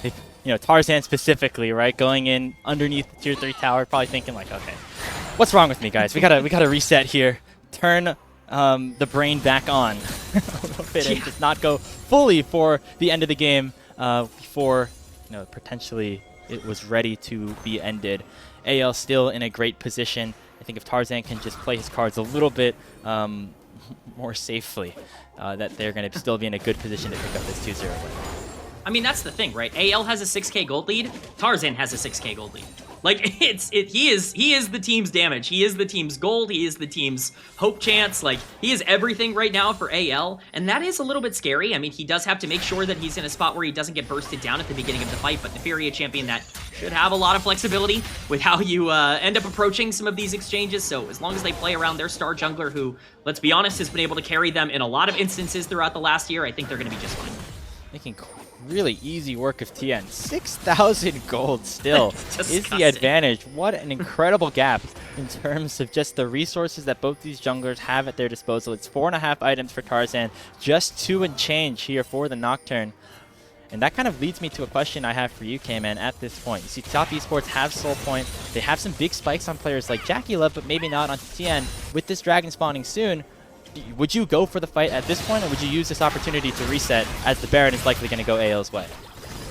Speaker 2: you know, Tarzan specifically, right, going in underneath the tier 3 tower, probably thinking like, okay, what's wrong with me, guys? We gotta reset here. Turn the brain back on a little bit and just not go fully for the end of the game before, you know, potentially it was ready to be ended. AL still in a great position. I think if Tarzan can just play his cards a little bit more safely, that they're going to still be in a good position to pick up this 2-0 win.
Speaker 1: I mean, that's the thing, right? AL has a 6k gold lead. Tarzan has a 6k gold lead. Like, he is the team's damage. He is the team's gold. He is the team's hope chance. Like, he is everything right now for AL, and that is a little bit scary. I mean, he does have to make sure that he's in a spot where he doesn't get bursted down at the beginning of the fight, but Neferi, a champion that should have a lot of flexibility with how you end up approaching some of these exchanges, so as long as they play around their star jungler, who, let's be honest, has been able to carry them in a lot of instances throughout the last year, I think they're going to be just fine.
Speaker 2: Making really easy work of Tian. 6,000 gold still is the advantage. What an incredible gap in terms of just the resources that both these junglers have at their disposal. It's 4.5 items for Tarzan, just 2 and change here for the Nocturne. And that kind of leads me to a question I have for you, Kman, at this point. You see Top Esports have Soul Point. They have some big spikes on players like JackeyLove, but maybe not on Tian. With this Dragon spawning soon, would you go for the fight at this point, or would you use this opportunity to reset as the Baron is likely going to go AL's way?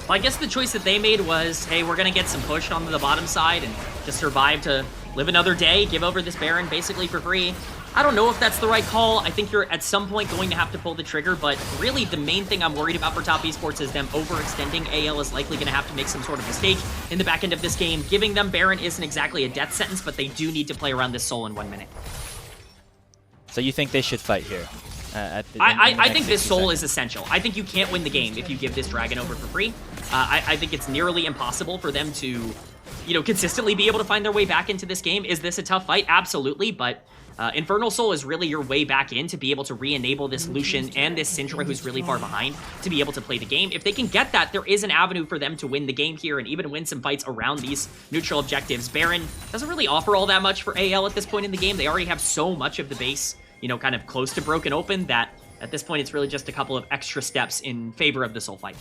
Speaker 1: Well, I guess the choice that they made was, hey, we're going to get some push on the bottom side and just survive to live another day, give over this Baron basically for free. I don't know if that's the right call. I think you're at some point going to have to pull the trigger, but really the main thing I'm worried about for Top Esports is them overextending. AL is likely going to have to make some sort of mistake in the back end of this game. Giving them Baron isn't exactly a death sentence, but they do need to play around this soul in 1 minute.
Speaker 2: So you think they should fight here?
Speaker 1: I think this soul is essential. I think you can't win the game if you give this dragon over for free. I think it's nearly impossible for them to, consistently be able to find their way back into this game. Is this a tough fight? Absolutely, but Infernal Soul is really your way back in to be able to re-enable this Lucian and this Syndra who's really far behind to be able to play the game. If they can get that, there is an avenue for them to win the game here and even win some fights around these neutral objectives. Baron doesn't really offer all that much for AL at this point in the game. They already have so much of the base, kind of close to broken open that at this point it's really just a couple of extra steps in favor of the Soul fight.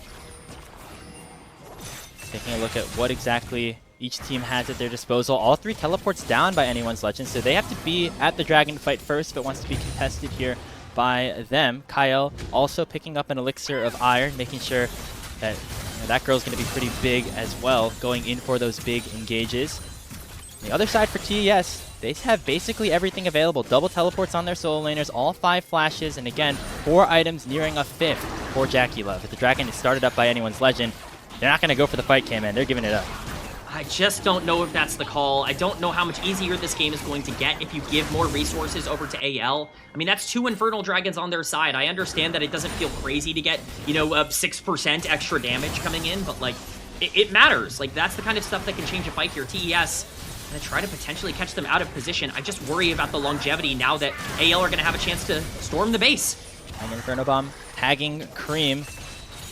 Speaker 2: Taking a look at what exactly each team has at their disposal. All three teleports down by Anyone's Legend, so they have to be at the dragon fight first if it wants to be contested here by them. Kael also picking up an elixir of iron, making sure that that girl's going to be pretty big as well, going in for those big engages. On the other side for TES, they have basically everything available. Double teleports on their solo laners, all 5 flashes, and again, 4 items nearing a 5th for JackeyLove. If the dragon is started up by Anyone's Legend, they're not going to go for the fight, Kman. They're giving it up.
Speaker 1: I just don't know if that's the call. I don't know how much easier this game is going to get if you give more resources over to AL. I mean, that's 2 Infernal Dragons on their side. I understand that it doesn't feel crazy to get, 6% extra damage coming in, but, it matters. That's the kind of stuff that can change a fight here. TES going to try to potentially catch them out of position. I just worry about the longevity now that AL are going to have a chance to storm the base.
Speaker 2: And Inferno Bomb tagging Creme.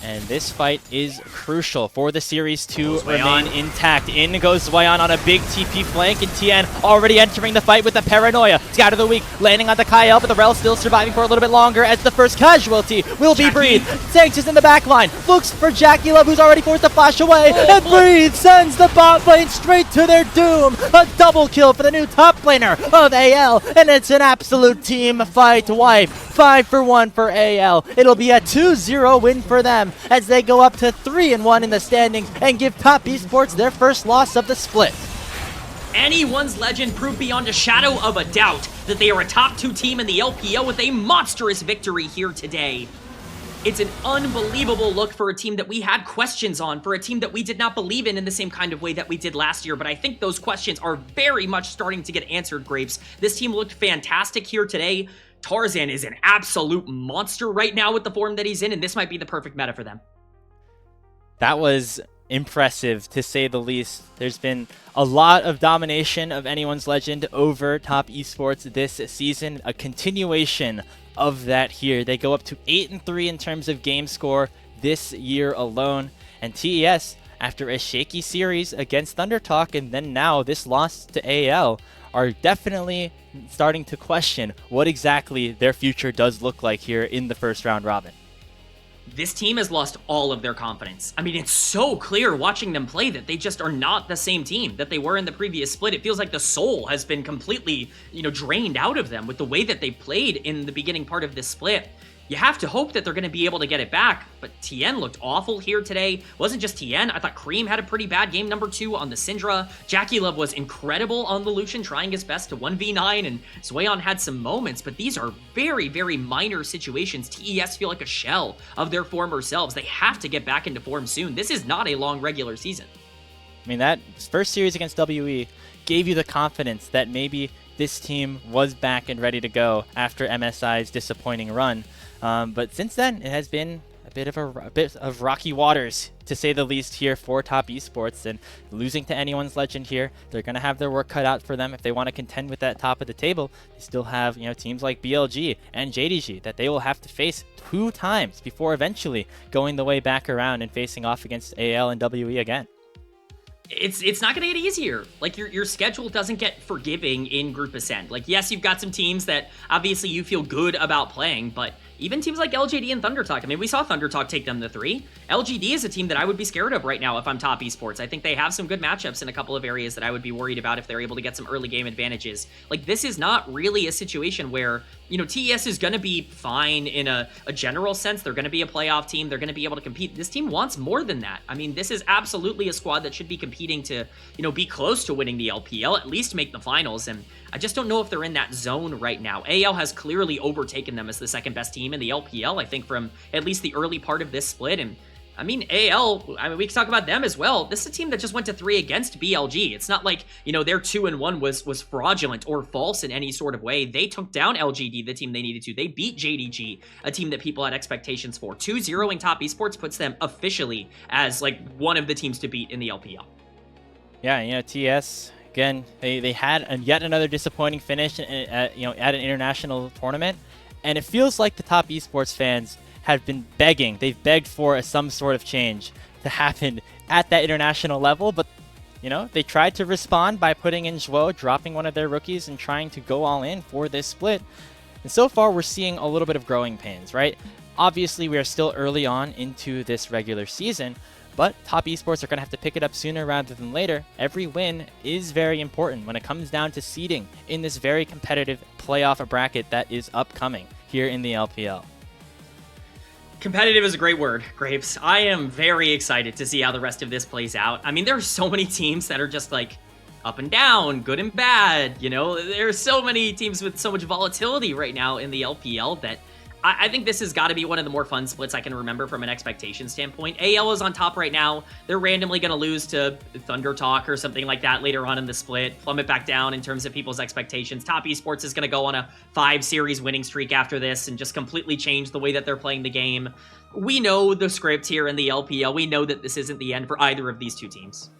Speaker 2: And this fight is crucial for the Series to remain intact. In goes Zuian on a big TP flank, and Tian already entering the fight with the Paranoia. Scout of the Week landing on the Kael, but the Rel still surviving for a little bit longer as the first casualty will be Breathe. Shanks is in the back line, looks for JackeyLove, who's already forced to flash away, and Breathe sends the bot lane straight to their doom. A double kill for the new top laner of AL, and it's an absolute team fight wipe. 5 for 1 for AL. It'll be a 2-0 win for them as they go up to 3-1 in the standings and give Top Esports their first loss of the split.
Speaker 1: Anyone's Legend proved beyond a shadow of a doubt that they are a top 2 team in the LPL with a monstrous victory here today. It's an unbelievable look for a team that we had questions on, for a team that we did not believe in the same kind of way that we did last year, but I think those questions are very much starting to get answered, Grapes. This team looked fantastic here today. Tarzan is an absolute monster right now with the form that he's in, and this might be the perfect meta for them.
Speaker 2: That was impressive, to say the least. There's been a lot of domination of Anyone's Legend over Top Esports this season, a continuation of that here. They go up to 8-3 in terms of game score this year alone, and TES, after a shaky series against ThunderTalk and then now this loss to AL, are definitely starting to question what exactly their future does look like here in the first round robin.
Speaker 1: This team has lost all of their confidence. I mean, it's so clear watching them play that they just are not the same team that they were in the previous split. It feels like the soul has been completely, drained out of them with the way that they played in the beginning part of this split. You have to hope that they're going to be able to get it back, but Tian looked awful here today. Wasn't just Tian, I thought Creme had a pretty bad game number 2 on the Syndra. JackeyLove was incredible on the Lucian, trying his best to 1v9, and Zuian had some moments, but these are very, very minor situations. TES feel like a shell of their former selves. They have to get back into form soon. This is not a long regular season.
Speaker 2: I mean, that first series against WE gave you the confidence that maybe this team was back and ready to go after MSI's disappointing run. But since then, it has been a bit of rocky waters, to say the least, here for Top Esports. And losing to Anyone's Legend here, they're going to have their work cut out for them if they want to contend with that top of the table. They still have, teams like BLG and JDG that they will have to face 2 times before eventually going the way back around and facing off against AL and WE again.
Speaker 1: It's not going to get easier. Your schedule doesn't get forgiving in Group Ascent. Yes, you've got some teams that obviously you feel good about playing, but even teams like LGD and ThunderTalk, I mean, we saw ThunderTalk take them to 3. LGD is a team that I would be scared of right now if I'm Top Esports. I think they have some good matchups in a couple of areas that I would be worried about if they're able to get some early game advantages. This is not really a situation where, TES is going to be fine in a general sense. They're going to be a playoff team. They're going to be able to compete. This team wants more than that. I mean, this is absolutely a squad that should be competing to, be close to winning the LPL, at least make the finals, and I just don't know if they're in that zone right now. AL has clearly overtaken them as the second best team in the LPL, I think, from at least the early part of this split, and I mean, AL, we can talk about them as well. This is a team that just went to 3 against BLG. It's not like, their 2-1 was fraudulent or false in any sort of way. They took down LGD, the team they needed to. They beat JDG, a team that people had expectations for. 2-0ing top esports puts them officially as like one of the teams to beat in the LPL.
Speaker 2: Yeah, TES, again, they had yet another disappointing finish at an international tournament. And it feels like the top esports fans have been begging. They've begged for some sort of change to happen at that international level, but they tried to respond by putting in Zhuo, dropping one of their rookies, and trying to go all in for this split. And so far, we're seeing a little bit of growing pains, right? Obviously, we are still early on into this regular season, but top esports are going to have to pick it up sooner rather than later. Every win is very important when it comes down to seeding in this very competitive playoff bracket that is upcoming here in the LPL.
Speaker 1: Competitive is a great word, Grapes. I am very excited to see how the rest of this plays out. I mean, there are so many teams that are just like up and down, good and bad. There are so many teams with so much volatility right now in the LPL that I think this has got to be one of the more fun splits I can remember from an expectation standpoint. AL is on top right now. They're randomly going to lose to Thunder Talk or something like that later on in the split, plummet back down in terms of people's expectations. Top Esports is going to go on a 5-series winning streak after this and just completely change the way that they're playing the game. We know the script here in the LPL. We know that this isn't the end for either of these two teams.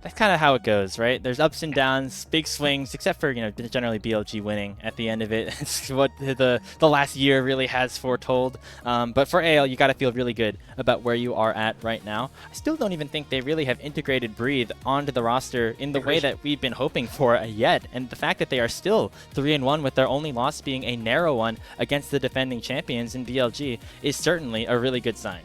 Speaker 2: That's kind of how it goes, right? There's ups and downs, big swings, except for, generally BLG winning at the end of it. It's what the last year really has foretold. But for AL, you got to feel really good about where you are at right now. I still don't even think they really have integrated Breathe onto the roster in the way that we've been hoping for yet. And the fact that they are still 3-1 with their only loss being a narrow one against the defending champions in BLG is certainly a really good sign.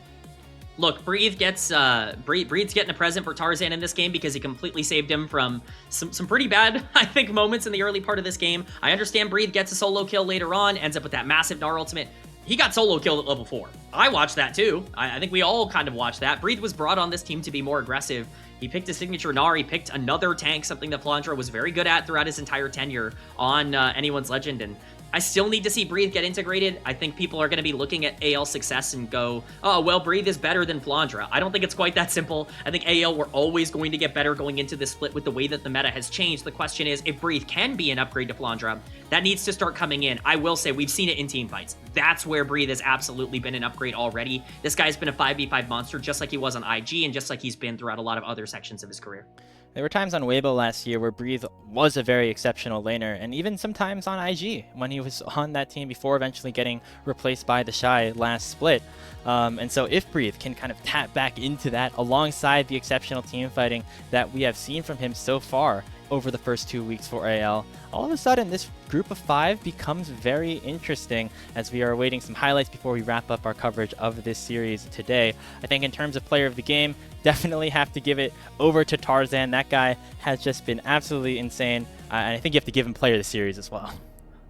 Speaker 1: Look, Breathe Breathe's getting a present for Tarzan in this game because he completely saved him from some pretty bad, I think, moments in the early part of this game. I understand Breathe gets a solo kill later on, ends up with that massive Gnar ultimate. He got solo killed at level 4. I watched that too. I think we all kind of watched that. Breathe was brought on this team to be more aggressive. He picked a signature Gnar, he picked another tank, something that Flandre was very good at throughout his entire tenure on Anyone's Legend, and I still need to see Breathe get integrated. I think people are going to be looking at AL success and go, oh, well, Breathe is better than Flandre. I don't think it's quite that simple. I think AL, we're always going to get better going into this split with the way that the meta has changed. The question is, if Breathe can be an upgrade to Flandre, that needs to start coming in. I will say, we've seen it in team fights. That's where Breathe has absolutely been an upgrade already. This guy's been a 5v5 monster, just like he was on IG and just like he's been throughout a lot of other sections of his career.
Speaker 2: There were times on Weibo last year where Breathe was a very exceptional laner, and even sometimes on IG when he was on that team before eventually getting replaced by the Shy last split. And so if Breathe can kind of tap back into that alongside the exceptional team fighting that we have seen from him so far over the first 2 weeks for AL, all of a sudden this group of 5 becomes very interesting as we are awaiting some highlights before we wrap up our coverage of this series today. I think in terms of player of the game, definitely have to give it over to Tarzan. That guy has just been absolutely insane. And I think you have to give him player of the series as well.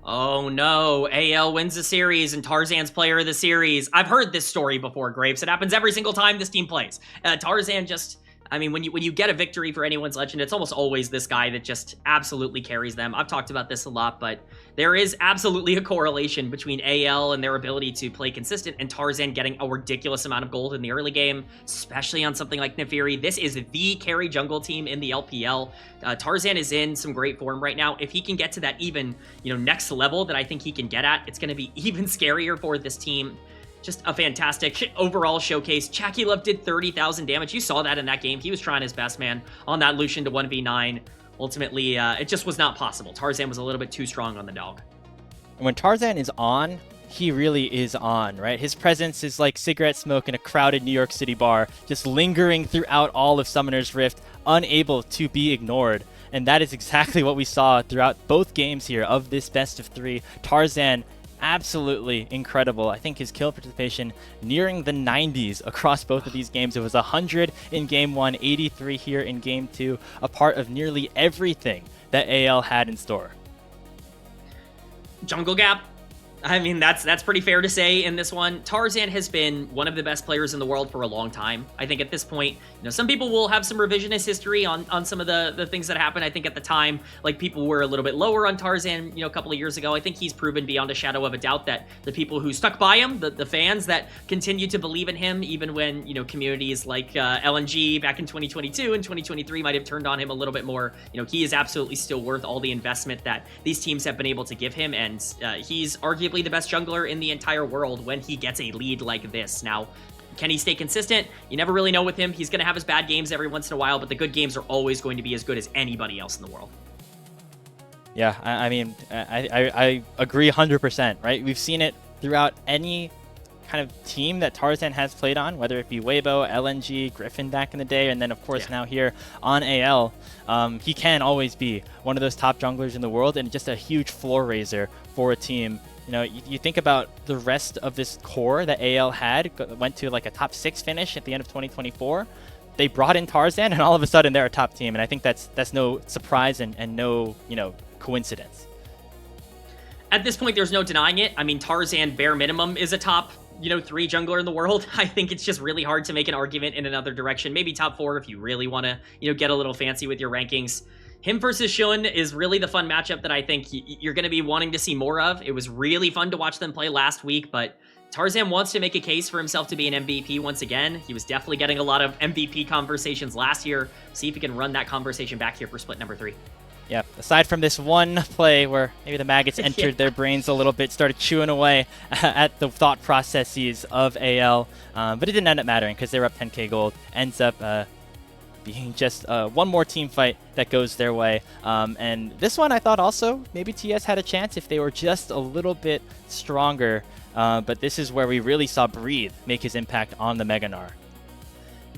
Speaker 1: Oh no, AL wins the series and Tarzan's player of the series. I've heard this story before, Grapes. It happens every single time this team plays. Tarzan just... I mean, when you get a victory for Anyone's Legend, it's almost always this guy that just absolutely carries them. I've talked about this a lot, but there is absolutely a correlation between AL and their ability to play consistent and Tarzan getting a ridiculous amount of gold in the early game, especially on something like Nefiri. This is the carry jungle team in the LPL. Tarzan is in some great form right now. If he can get to that even, next level that I think he can get at, it's going to be even scarier for this team. Just a fantastic overall showcase. JackeyLove did 30,000 damage. You saw that in that game. He was trying his best, man, on that Lucian to 1v9. Ultimately, it just was not possible. Tarzan was a little bit too strong on the dog.
Speaker 2: When Tarzan is on, he really is on, right? His presence is like cigarette smoke in a crowded New York City bar, just lingering throughout all of Summoner's Rift, unable to be ignored. And that is exactly what we saw throughout both games here of this best of 3. Tarzan, absolutely incredible. I think his kill participation nearing the 90s across both of these games. It was 100 in game 1, 83 here in game 2, a part of nearly everything that AL had in store.
Speaker 1: Jungle gap. I mean, that's pretty fair to say in this one. Tarzan has been one of the best players in the world for a long time. I think at this point, some people will have some revisionist history on some of the things that happened. I think at the time, like, people were a little bit lower on Tarzan, a couple of years ago. I think he's proven beyond a shadow of a doubt that the people who stuck by him, the fans that continue to believe in him, even when, communities like LNG back in 2022 and 2023 might have turned on him a little bit more, he is absolutely still worth all the investment that these teams have been able to give him, and he's arguably the best jungler in the entire world when he gets a lead like this. Now, can he stay consistent? You never really know with him. He's going to have his bad games every once in a while, but the good games are always going to be as good as anybody else in the world.
Speaker 2: Yeah, I mean, I agree 100%, right? We've seen it throughout any kind of team that Tarzan has played on, whether it be Weibo, LNG, Griffin back in the day, and then of course now here on AL. He can always be one of those top junglers in the world and just a huge floor raiser for a team. You think about the rest of this core that AL had, went to like a top 6 finish at the end of 2024. They brought in Tarzan, and all of a sudden they're a top team, and I think that's no surprise and no coincidence.
Speaker 1: At this point, there's no denying it. I mean, Tarzan bare minimum is a top 3 jungler in the world. I think it's just really hard to make an argument in another direction. Maybe top 4 if you really want to get a little fancy with your rankings. Him versus Shun is really the fun matchup that I think you're going to be wanting to see more of. It was really fun to watch them play last week, but Tarzan wants to make a case for himself to be an MVP once again. He was definitely getting a lot of MVP conversations last year. See if he can run that conversation back here for split number 3.
Speaker 2: Yeah, aside from this one play where maybe the maggots entered their brains a little bit, started chewing away at the thought processes of AL, but it didn't end up mattering because they were up 10k gold. Ends up being just one more team fight that goes their way. And this one I thought also maybe TS had a chance if they were just a little bit stronger. But this is where we really saw Breathe make his impact on the Mega Gnar.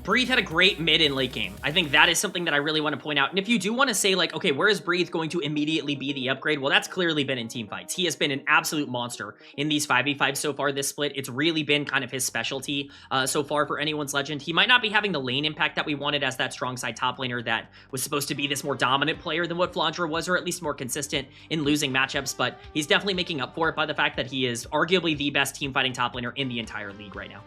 Speaker 1: Breathe had a great mid and late game. I think that is something that I really want to point out. And if you do want to say, like, okay, where is Breathe going to immediately be the upgrade? Well, that's clearly been in team fights. He has been an absolute monster in these 5v5s so far this split. It's really been kind of his specialty so far for anyone's legend. He might not be having the lane impact that we wanted as that strong side top laner that was supposed to be this more dominant player than what Flandre was, or at least more consistent in losing matchups, but he's definitely making up for it by the fact that he is arguably the best team fighting top laner in the entire league right now.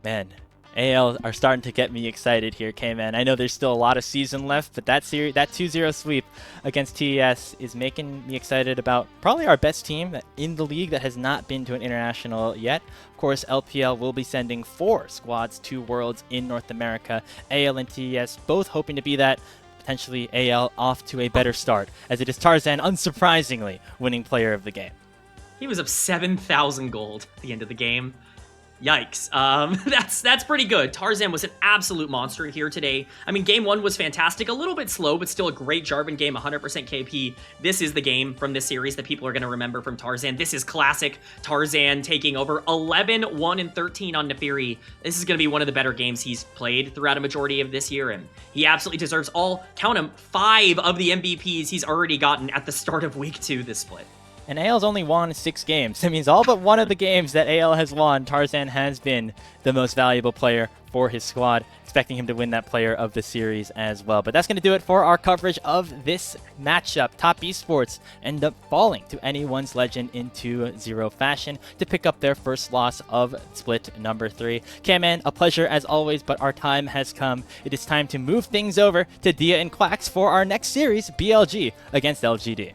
Speaker 2: Man, AL are starting to get me excited here, Kman. I know there's still a lot of season left, but that 2-0 sweep against TES is making me excited about probably our best team in the league that has not been to an international yet. Of course, LPL will be sending 4 squads to Worlds in North America. AL and TES both hoping to be that. Potentially AL off to a better start, as it is Tarzan, unsurprisingly, winning player of the game.
Speaker 1: He was up 7,000 gold at the end of the game. Yikes. That's pretty good. Tarzan was an absolute monster here today. I mean, game 1 was fantastic. A little bit slow, but still a great Jarvan game, 100% KP. This is the game from this series that people are going to remember from Tarzan. This is classic Tarzan taking over 11, 1, and 13 on Nefiri. This is going to be one of the better games he's played throughout a majority of this year, and he absolutely deserves all, count him, 5 of the MVPs he's already gotten at the start of week 2 this split.
Speaker 2: And AL's only won 6 games. That means all but one of the games that AL has won, Tarzan has been the most valuable player for his squad. Expecting him to win that player of the series as well. But that's going to do it for our coverage of this matchup. Top Esports end up falling to anyone's legend in 2-0 fashion to pick up their first loss of split number 3. Kman, a pleasure as always, but our time has come. It is time to move things over to Dia and Quacks for our next series, BLG against LGD.